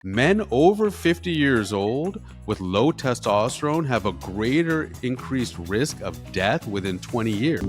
Men over 50 years old with low testosterone have a greater increased risk of death within 20 years.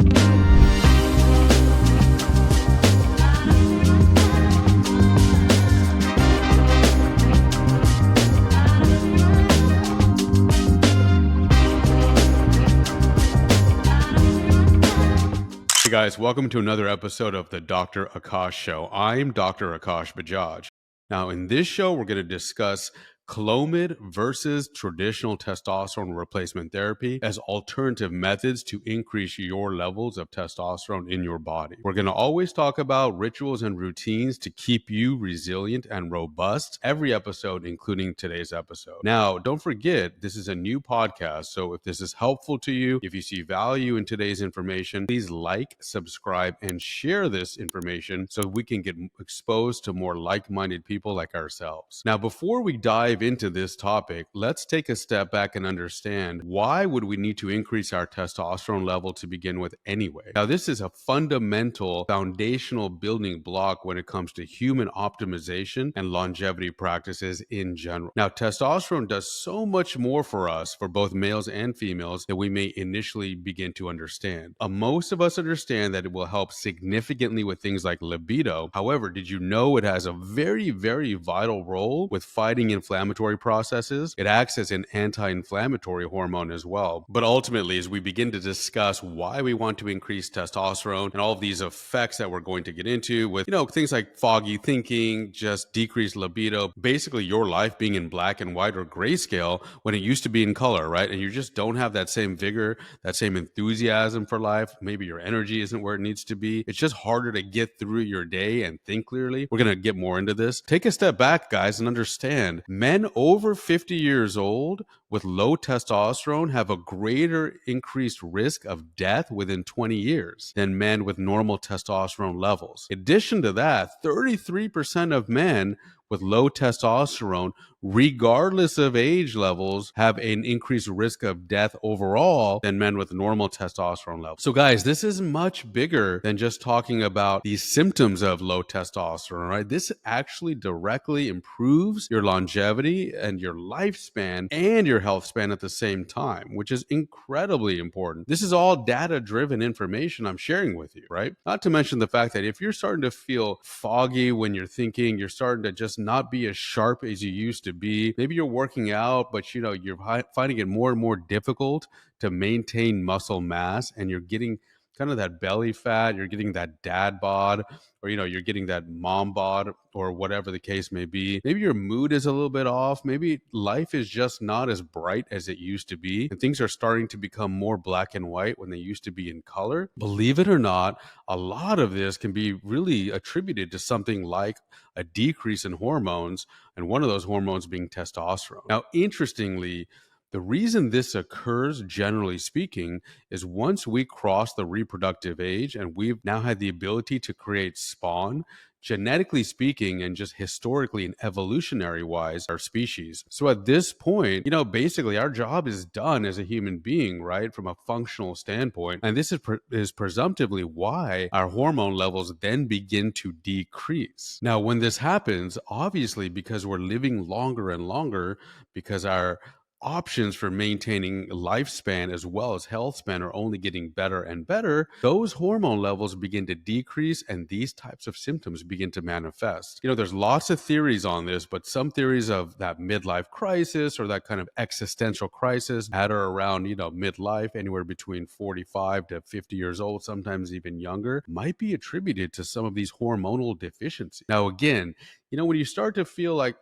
Hey guys, welcome to another episode of the Dr. Akash Show. I'm Dr. Akash Bajaj. Now, in this show, we're going to discuss CLOMID versus traditional testosterone replacement therapy as alternative methods to increase your levels of testosterone in your body. We're going to always talk about rituals and routines to keep you resilient and robust every episode, including today's episode. Now, don't forget, this is a new podcast, so if this is helpful to you, if you see value in today's information, please like, subscribe, and share this information so we can get exposed to more like-minded people like ourselves. Now, before we dive into this topic, let's take a step back and understand why would we need to increase our testosterone level to begin with anyway. Now, this is a fundamental foundational building block when it comes to human optimization and longevity practices in general. Now, testosterone does so much more for us, for both males and females, than we may initially begin to understand. Most of us understand that it will help significantly with things like libido. However, did you know it has a very, very vital role with fighting inflammatory processes? It acts as an anti-inflammatory hormone as well. But ultimately, as we begin to discuss why we want to increase testosterone and all of these effects that we're going to get into with, things like foggy thinking, just decreased libido, basically your life being in black and white or grayscale when it used to be in color, right? And you just don't have that same vigor, that same enthusiasm for life. Maybe your energy isn't where it needs to be. It's just harder to get through your day and think clearly. We're going to get more into this. Take a step back, guys, and understand men over 50 years old with low testosterone have a greater increased risk of death within 20 years than men with normal testosterone levels. In addition to that, 33% of men with low testosterone, regardless of age levels, have an increased risk of death overall than men with normal testosterone levels. So guys, this is much bigger than just talking about the symptoms of low testosterone, right? This actually directly improves your longevity and your lifespan and your health span at the same time, which is incredibly important. This is all data-driven information I'm sharing with you, right? Not to mention the fact that if you're starting to feel foggy when you're thinking, you're starting to just not be as sharp as you used to be. Maybe you're working out, but you're finding it more and more difficult to maintain muscle mass, and you're getting kind of that belly fat, you're getting that dad bod, or you're getting that mom bod, or whatever the case may be. Maybe your mood is a little bit off. Maybe life is just not as bright as it used to be, and things are starting to become more black and white when they used to be in color. Believe it or not, a lot of this can be really attributed to something like a decrease in hormones, and one of those hormones being testosterone. Now, interestingly, the reason this occurs, generally speaking, is once we cross the reproductive age and we've now had the ability to create spawn, genetically speaking, and just historically and evolutionary wise, our species. So at this point, basically our job is done as a human being, right? From a functional standpoint. And this is presumptively why our hormone levels then begin to decrease. Now, when this happens, obviously, because we're living longer and longer, because our options for maintaining lifespan as well as health span are only getting better and better, those hormone levels begin to decrease and these types of symptoms begin to manifest. There's lots of theories on this, but some theories of that midlife crisis or that kind of existential crisis at or around, midlife, anywhere between 45 to 50 years old, sometimes even younger, might be attributed to some of these hormonal deficiencies. Now, again, when you start to feel like,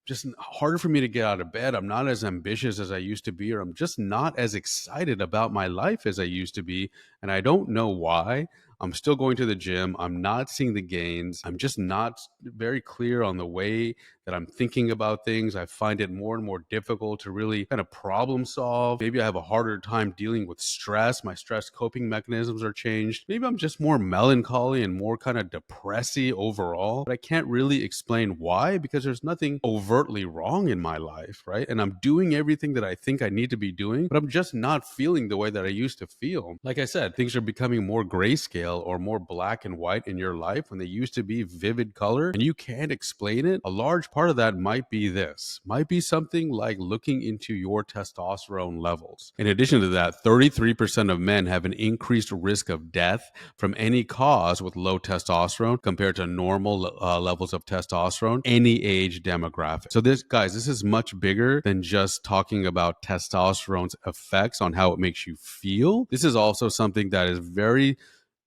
just harder for me to get out of bed. I'm not as ambitious as I used to be, or I'm just not as excited about my life as I used to be. And I don't know why. I'm still going to the gym. I'm not seeing the gains. I'm just not very clear on the way that I'm thinking about things. I find it more and more difficult to really kind of problem solve. Maybe I have a harder time dealing with stress. My stress coping mechanisms are changed. Maybe I'm just more melancholy and more kind of depressy overall. But I can't really explain why, because there's nothing overtly wrong in my life, right? And I'm doing everything that I think I need to be doing, but I'm just not feeling the way that I used to feel. Like I said, things are becoming more grayscale grayscale or more black and white in your life when they used to be vivid color and you can't explain it, a large part of that might be this. Might be something like looking into your testosterone levels. In addition to that, 33% of men have an increased risk of death from any cause with low testosterone compared to normal levels of testosterone, any age demographic. So this is much bigger than just talking about testosterone's effects on how it makes you feel. This is also something that is very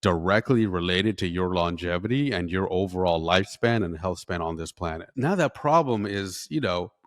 directly related to your longevity and your overall lifespan and health span on this planet. Now that problem is,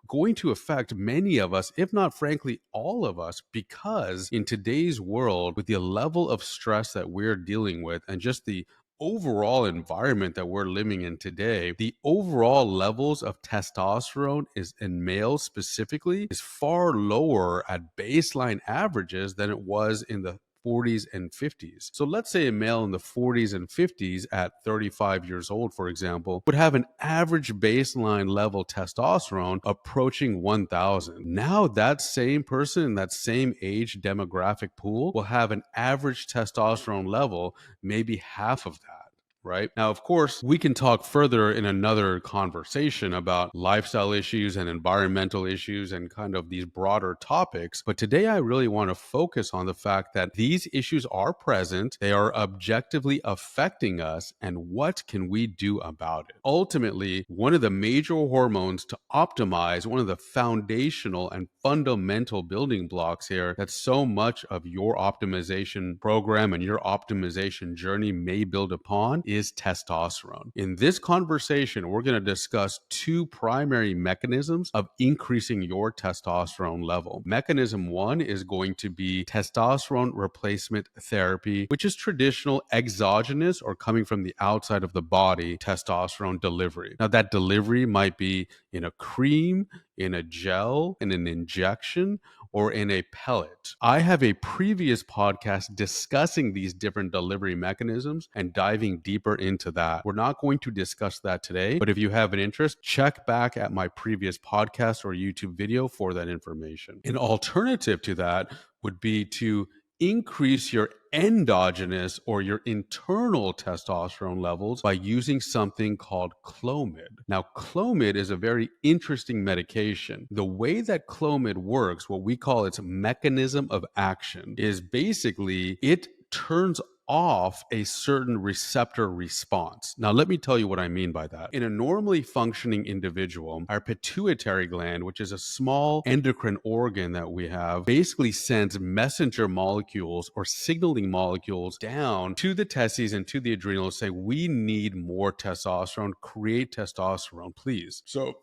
going to affect many of us, if not frankly all of us, because in today's world, with the level of stress that we're dealing with and just the overall environment that we're living in today, the overall levels of testosterone is in males specifically is far lower at baseline averages than it was in the 40s and 50s. So let's say a male in the 40s and 50s at 35 years old, for example, would have an average baseline level testosterone approaching 1,000. Now that same person in that same age demographic pool will have an average testosterone level, maybe half of that. Right now, of course, we can talk further in another conversation about lifestyle issues and environmental issues and kind of these broader topics. But today, I really want to focus on the fact that these issues are present, they are objectively affecting us, and what can we do about it? Ultimately, one of the major hormones to optimize, one of the foundational and fundamental building blocks here that so much of your optimization program and your optimization journey may build upon is testosterone. In this conversation, we're going to discuss two primary mechanisms of increasing your testosterone level. Mechanism one is going to be testosterone replacement therapy, which is traditional exogenous or coming from the outside of the body testosterone delivery. Now, that delivery might be in a cream, in a gel, in an injection, or in a pellet. I have a previous podcast discussing these different delivery mechanisms and diving deeper into that. We're not going to discuss that today, but if you have an interest, check back at my previous podcast or YouTube video for that information. An alternative to that would be to increase your endogenous or your internal testosterone levels by using something called CLOMID. Now, CLOMID is a very interesting medication. The way that CLOMID works, what we call its mechanism of action, is basically it turns off a certain receptor response. Now, let me tell you what I mean by that. In a normally functioning individual, our pituitary gland, which is a small endocrine organ that we have, basically sends messenger molecules or signaling molecules down to the testes and to the adrenals, say, we need more testosterone, create testosterone, please. So,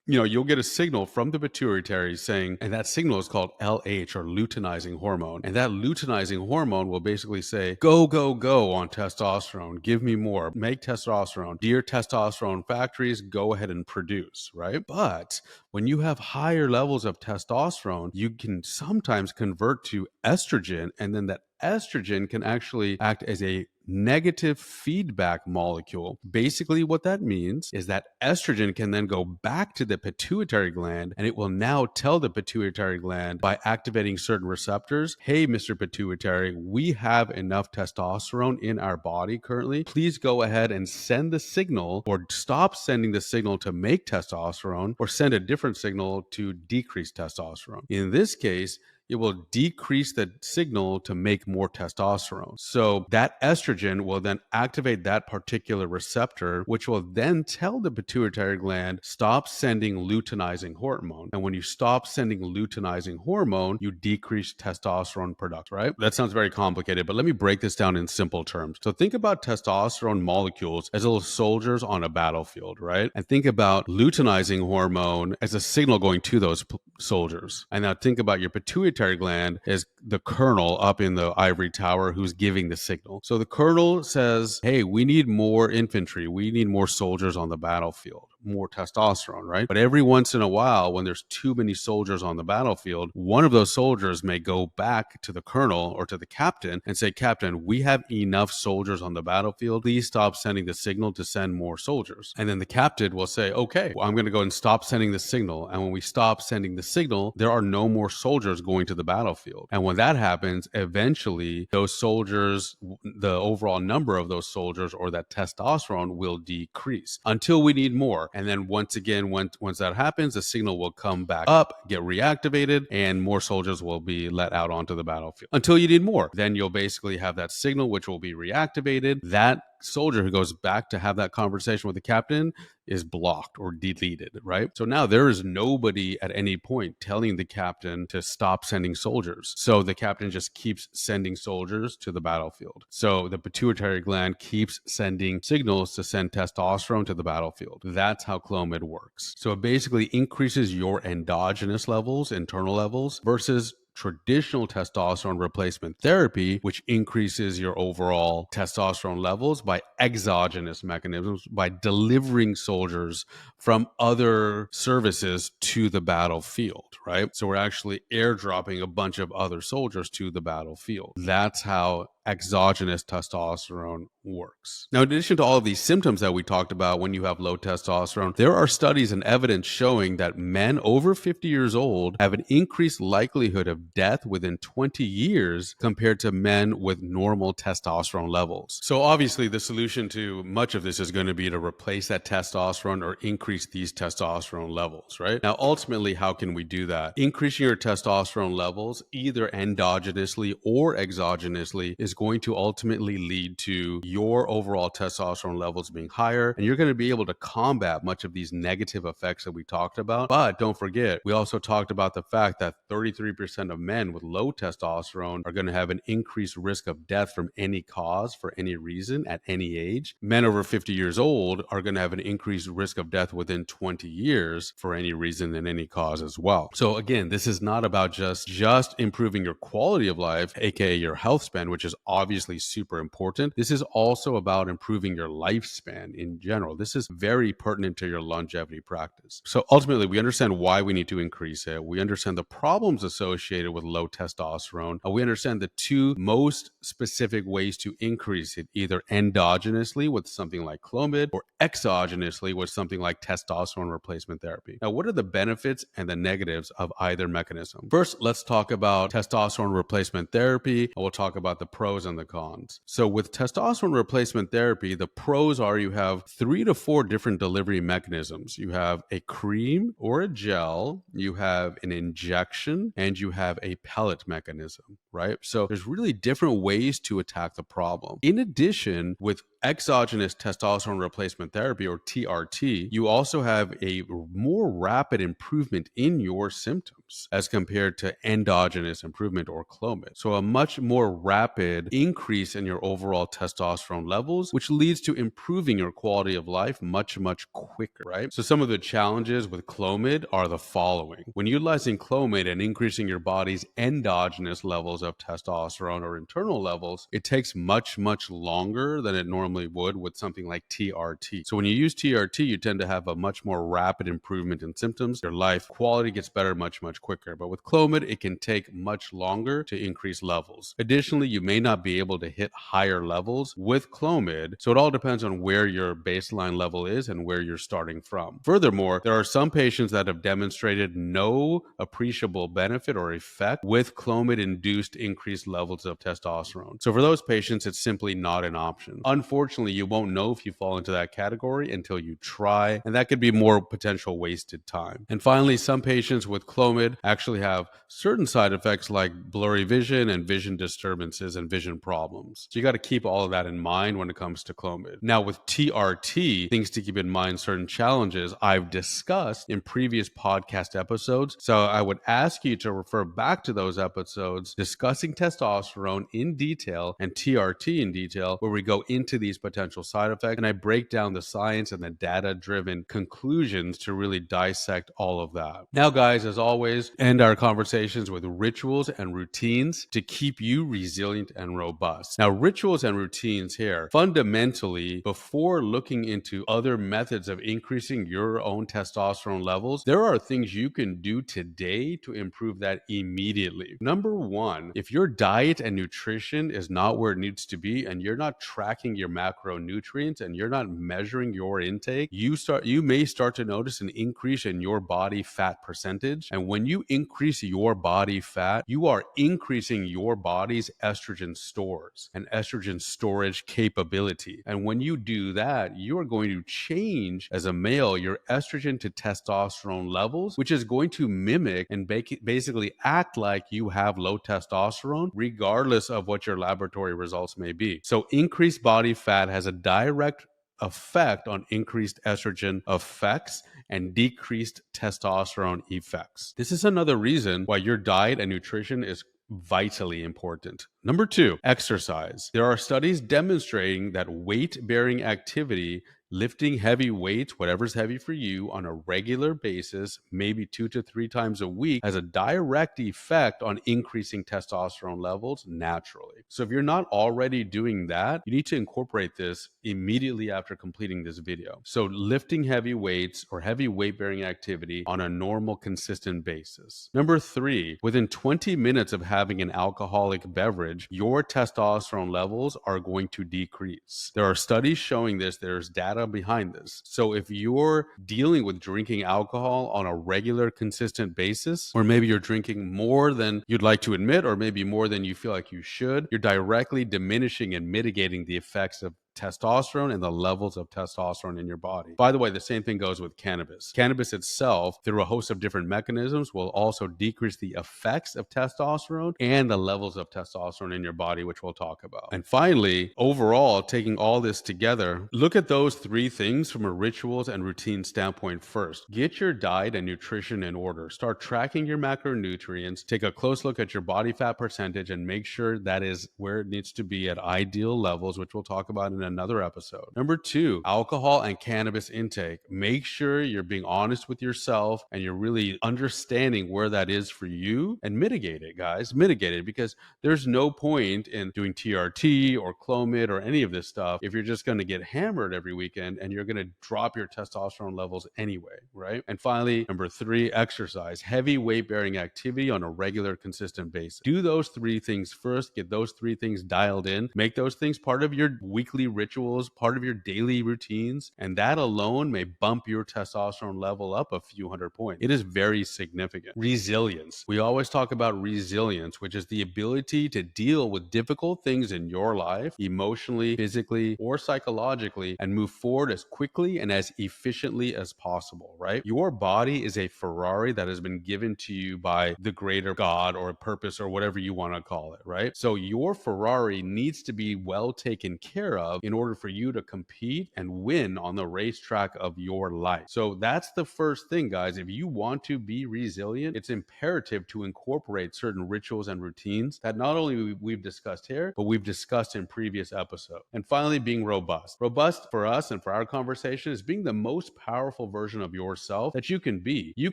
you'll get a signal from the pituitary saying, and that signal is called LH or luteinizing hormone. And that luteinizing hormone will basically say, go, go, go on testosterone. Give me more. Make testosterone. Dear testosterone factories, go ahead and produce, right? But when you have higher levels of testosterone, you can sometimes convert to estrogen, and then that estrogen can actually act as a negative feedback molecule. Basically, what that means is that estrogen can then go back to the pituitary gland, and it will now tell the pituitary gland by activating certain receptors, hey, Mr. Pituitary, we have enough testosterone in our body currently. Please go ahead and send the signal or stop sending the signal to make testosterone or send a different signal to decrease testosterone. In this case, it will decrease the signal to make more testosterone. So that estrogen will then activate that particular receptor, which will then tell the pituitary gland, stop sending luteinizing hormone. And when you stop sending luteinizing hormone, you decrease testosterone production, right? That sounds very complicated, but let me break this down in simple terms. So think about testosterone molecules as little soldiers on a battlefield, right? And think about luteinizing hormone as a signal going to those soldiers. And now think about your pituitary gland as the colonel up in the ivory tower who's giving the signal. So the colonel says, hey, we need more infantry. We need more soldiers on the battlefield. more testosterone, right? But every once in a while, when there's too many soldiers on the battlefield, one of those soldiers may go back to the colonel or to the captain and say, Captain, we have enough soldiers on the battlefield. Please stop sending the signal to send more soldiers. And then the captain will say, okay, well, I'm going to go and stop sending the signal. And when we stop sending the signal, there are no more soldiers going to the battlefield. And when that happens, eventually those soldiers, the overall number of those soldiers or that testosterone will decrease until we need more. And then once again, once that happens, the signal will come back up, get reactivated, and more soldiers will be let out onto the battlefield until you need more. Then you'll basically have that signal, which will be reactivated. That soldier who goes back to have that conversation with the captain is blocked or deleted, right? So now there is nobody at any point telling the captain to stop sending soldiers. So the captain just keeps sending soldiers to the battlefield. So the pituitary gland keeps sending signals to send testosterone to the battlefield. That's how Clomid works. So it basically increases your endogenous levels, internal levels, versus traditional testosterone replacement therapy, which increases your overall testosterone levels by exogenous mechanisms, by delivering soldiers from other services to the battlefield, right? So we're actually airdropping a bunch of other soldiers to the battlefield. That's how exogenous testosterone works. Now, in addition to all of these symptoms that we talked about when you have low testosterone, there are studies and evidence showing that men over 50 years old have an increased likelihood of death within 20 years compared to men with normal testosterone levels. So obviously the solution to much of this is going to be to replace that testosterone or increase these testosterone levels, right? Now, ultimately, how can we do that? Increasing your testosterone levels either endogenously or exogenously is going to ultimately lead to your overall testosterone levels being higher, and you're going to be able to combat much of these negative effects that we talked about. But don't forget, we also talked about the fact that 33% of men with low testosterone are going to have an increased risk of death from any cause for any reason at any age. Men over 50 years old are going to have an increased risk of death within 20 years for any reason and any cause as well. So again, this is not about just improving your quality of life, aka your health span, which is obviously super important. This is also about improving your lifespan in general. This is very pertinent to your longevity practice. So ultimately, we understand why we need to increase it. We understand the problems associated with low testosterone. We understand the two most specific ways to increase it, either endogenously with something like Clomid or exogenously with something like testosterone replacement therapy. Now, what are the benefits and the negatives of either mechanism? First, let's talk about testosterone replacement therapy, and we'll talk about the pros and the cons. So with testosterone replacement therapy, the pros are you have 3 to 4 different delivery mechanisms. You have a cream or a gel, you have an injection, and you have a pellet mechanism, right? So there's really different ways to attack the problem. In addition, with exogenous testosterone replacement therapy or TRT, you also have a more rapid improvement in your symptoms as compared to endogenous improvement or Clomid. So a much more rapid increase in your overall testosterone levels, which leads to improving your quality of life much, much quicker, right? So some of the challenges with Clomid are the following. When utilizing Clomid and increasing your body's endogenous levels of testosterone or internal levels, it takes much, much longer than it normally would with something like TRT. So when you use TRT, you tend to have a much more rapid improvement in symptoms. Your life quality gets better much, much quicker. But with Clomid, it can take much longer to increase levels. Additionally, you may not be able to hit higher levels with Clomid. So it all depends on where your baseline level is and where you're starting from. Furthermore, there are some patients that have demonstrated no appreciable benefit or effect with Clomid-induced increased levels of testosterone. So for those patients, it's simply not an option. Unfortunately, you won't know if you fall into that category until you try, and that could be more potential wasted time. And finally, some patients with Clomid actually have certain side effects like blurry vision and vision disturbances and vision problems. So you got to keep all of that in mind when it comes to Clomid. Now with TRT, things to keep in mind, certain challenges I've discussed in previous podcast episodes. So I would ask you to refer back to those episodes discussing testosterone in detail and TRT in detail, where we go into these these potential side effects, and I break down the science and the data-driven conclusions to really dissect all of that. Now, guys, as always, end our conversations with rituals and routines to keep you resilient and robust. Now, rituals and routines here, fundamentally, before looking into other methods of increasing your own testosterone levels, there are things you can do today to improve that immediately. Number one, if your diet and nutrition is not where it needs to be and you're not tracking your macronutrients and you're not measuring your intake, you may start to notice an increase in your body fat percentage. And when you increase your body fat, you are increasing your body's estrogen stores and estrogen storage capability. And when you do that, you are going to change as a male your estrogen to testosterone levels, which is going to mimic and basically act like you have low testosterone, regardless of what your laboratory results may be. So increased body fat has a direct effect on increased estrogen effects and decreased testosterone effects. This is another reason why your diet and nutrition is vitally important. Number two, exercise. There are studies demonstrating that weight-bearing activity, lifting heavy weights, whatever's heavy for you, on a regular basis, maybe 2 to 3 times a week, has a direct effect on increasing testosterone levels naturally. So if you're not already doing that, you need to incorporate this immediately after completing this video. So lifting heavy weights or heavy weight-bearing activity on a normal, consistent basis. Number three, within 20 minutes of having an alcoholic beverage, your testosterone levels are going to decrease. There are studies showing this. There's data behind this. So if you're dealing with drinking alcohol on a regular, consistent basis, or maybe you're drinking more than you'd like to admit, or maybe more than you feel like you should, you're directly diminishing and mitigating the effects of testosterone and the levels of testosterone in your body. By the way, the same thing goes with cannabis. Cannabis itself, through a host of different mechanisms, will also decrease the effects of testosterone and the levels of testosterone in your body, which we'll talk about. And finally, overall, taking all this together, look at those three things from a rituals and routine standpoint first. Get your diet and nutrition in order. Start tracking your macronutrients. Take a close look at your body fat percentage and make sure that is where it needs to be at ideal levels, which we'll talk about in another episode. Number two, alcohol and cannabis intake. Make sure you're being honest with yourself and you're really understanding where that is for you, and mitigate it, guys. Mitigate it, because there's no point in doing TRT or CLOMID or any of this stuff if you're just going to get hammered every weekend and you're going to drop your testosterone levels anyway, right? And finally, number three, exercise. Heavy weight-bearing activity on a regular, consistent basis. Do those three things first. Get those three things dialed in. Make those things part of your weekly rituals, part of your daily routines, and that alone may bump your testosterone level up a few hundred points. It is very significant. Resilience. We always talk about resilience, which is the ability to deal with difficult things in your life, emotionally, physically, or psychologically, and move forward as quickly and as efficiently as possible, right? Your body is a Ferrari that has been given to you by the greater God or purpose or whatever you want to call it, right? So your Ferrari needs to be well taken care of in order for you to compete and win on the racetrack of your life. So that's the first thing, guys. If you want to be resilient, it's imperative to incorporate certain rituals and routines that not only we've discussed here, but we've discussed in previous episodes. And finally, being robust. Robust for us and for our conversation is being the most powerful version of yourself that you can be. You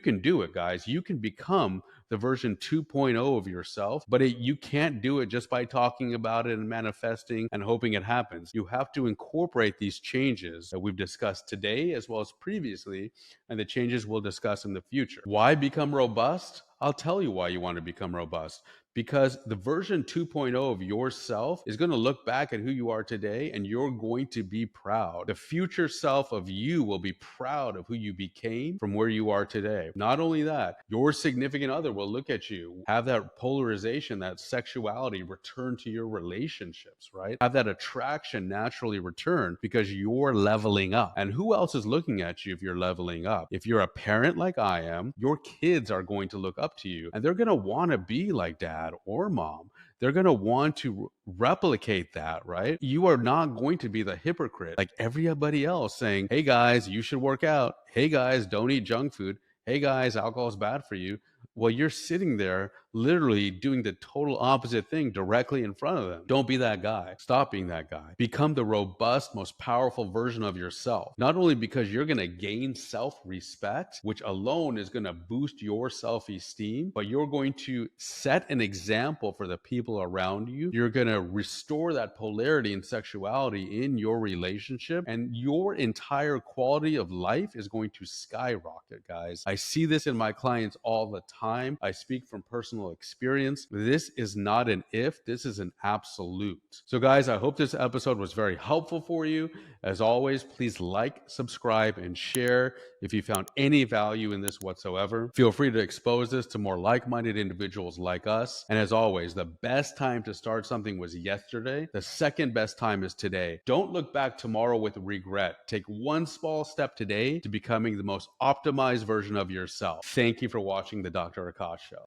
can do it, guys. You can become the version 2.0 of yourself, but you can't do it just by talking about it and manifesting and hoping it happens. You have to incorporate these changes that we've discussed today as well as previously, and the changes we'll discuss in the future. Why become robust? I'll tell you why you want to become robust. Because the version 2.0 of yourself is going to look back at who you are today and you're going to be proud. The future self of you will be proud of who you became from where you are today. Not only that, your significant other will look at you, have that polarization, that sexuality return to your relationships, right? Have that attraction naturally return because you're leveling up. And who else is looking at you if you're leveling up? If you're a parent like I am, your kids are going to look up to you and they're going to want to be like dad or mom. They're going to want to replicate that, right? You are not going to be the hypocrite like everybody else saying, hey guys, you should work out. Hey guys, don't eat junk food. Hey guys, alcohol is bad for you. Well, you're sitting there literally doing the total opposite thing directly in front of them. Don't be that guy. Stop being that guy. Become the robust, most powerful version of yourself. Not only because you're going to gain self-respect, which alone is going to boost your self-esteem, but you're going to set an example for the people around you. You're going to restore that polarity and sexuality in your relationship, and your entire quality of life is going to skyrocket, guys. I see this in my clients all the time. I speak from personal experience. This is not an if, this is an absolute. So guys, I hope this episode was very helpful for you. As always, please like, subscribe, and share if you found any value in this whatsoever. Feel free to expose this to more like-minded individuals like us. And as always, the best time to start something was yesterday. The second best time is today. Don't look back tomorrow with regret. Take one small step today to becoming the most optimized version of yourself. Thank you for watching the Dr. Akash Show.